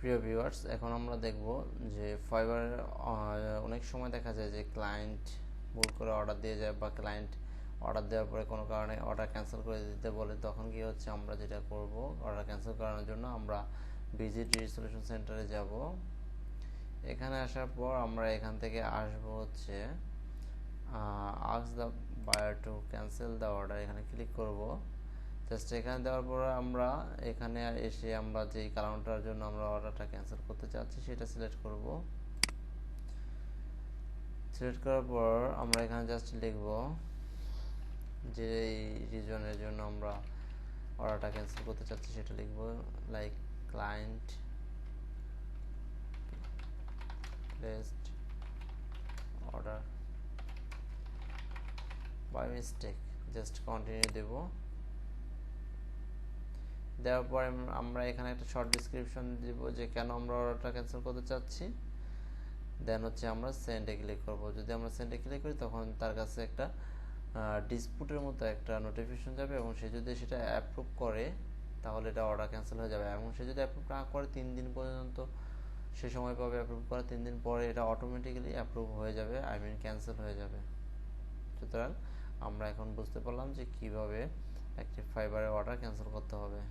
প্রিয় ভিউয়ার্স, এখন আমরা দেখব যে ফাইবারে অনেক সময় দেখা যায় যে ক্লায়েন্ট ভুল করে অর্ডার দিয়ে যায় বা ক্লায়েন্ট অর্ডার দেওয়ার পরে কোনো কারণে অর্ডার ক্যান্সেল করে দিতে বলে। তখন কি হচ্ছে, আমরা যেটা করব, অর্ডার ক্যান্সেল করানোর জন্য আমরা ভিজিট রিসলিউশন সেন্টারে যাব। এখানে আসার পর আমরা এখান থেকে আসব হচ্ছে ask the buyer to cancel the order, এখানে ক্লিক করব। জাস্ট এখানে দেওয়ার পর আমরা এখানে এসে আমরা যেই কারণটার জন্য আমরা অর্ডারটা ক্যান্সেল করতে চাচ্ছি সেটা সিলেক্ট করব। সিলেক্ট করার পর আমরা এখানে জাস্ট লিখব যে এই রিজনের জন্য আমরা অর্ডারটা ক্যান্সেল করতে চাচ্ছি সেটা লিখব, like client placed order by mistake, just continue দেব। দেওয়ার পর আমরা এখানে একটা শর্ট ডিসক্রিপশন দিব যে কেন আমরা অর্ডারটা ক্যান্সেল করতে চাচ্ছি। দেন হচ্ছে আমরা সেন্ডে ক্লিক করব। যদি আমরা সেন্ডে ক্লিক করি তখন তার কাছে একটা ডিসপুটের মতো একটা নোটিফিকেশন যাবে এবং সে যদি সেটা অ্যাপ্রুভ করে তাহলে এটা অর্ডার ক্যান্সেল হয়ে যাবে। এবং সে যদি অ্যাপ্রুভ না করে 3 দিন পর্যন্ত সে সময় পাবে অ্যাপ্রুভ করা। 3 দিন পরে এটা অটোমেটিক্যালি অ্যাপ্রুভ হয়ে যাবে, ক্যান্সেল হয়ে যাবে। সুতরাং আমরা এখন বুঝতে পারলাম যে কিভাবে একটি ফাইবারে অর্ডার ক্যান্সেল করতে হবে।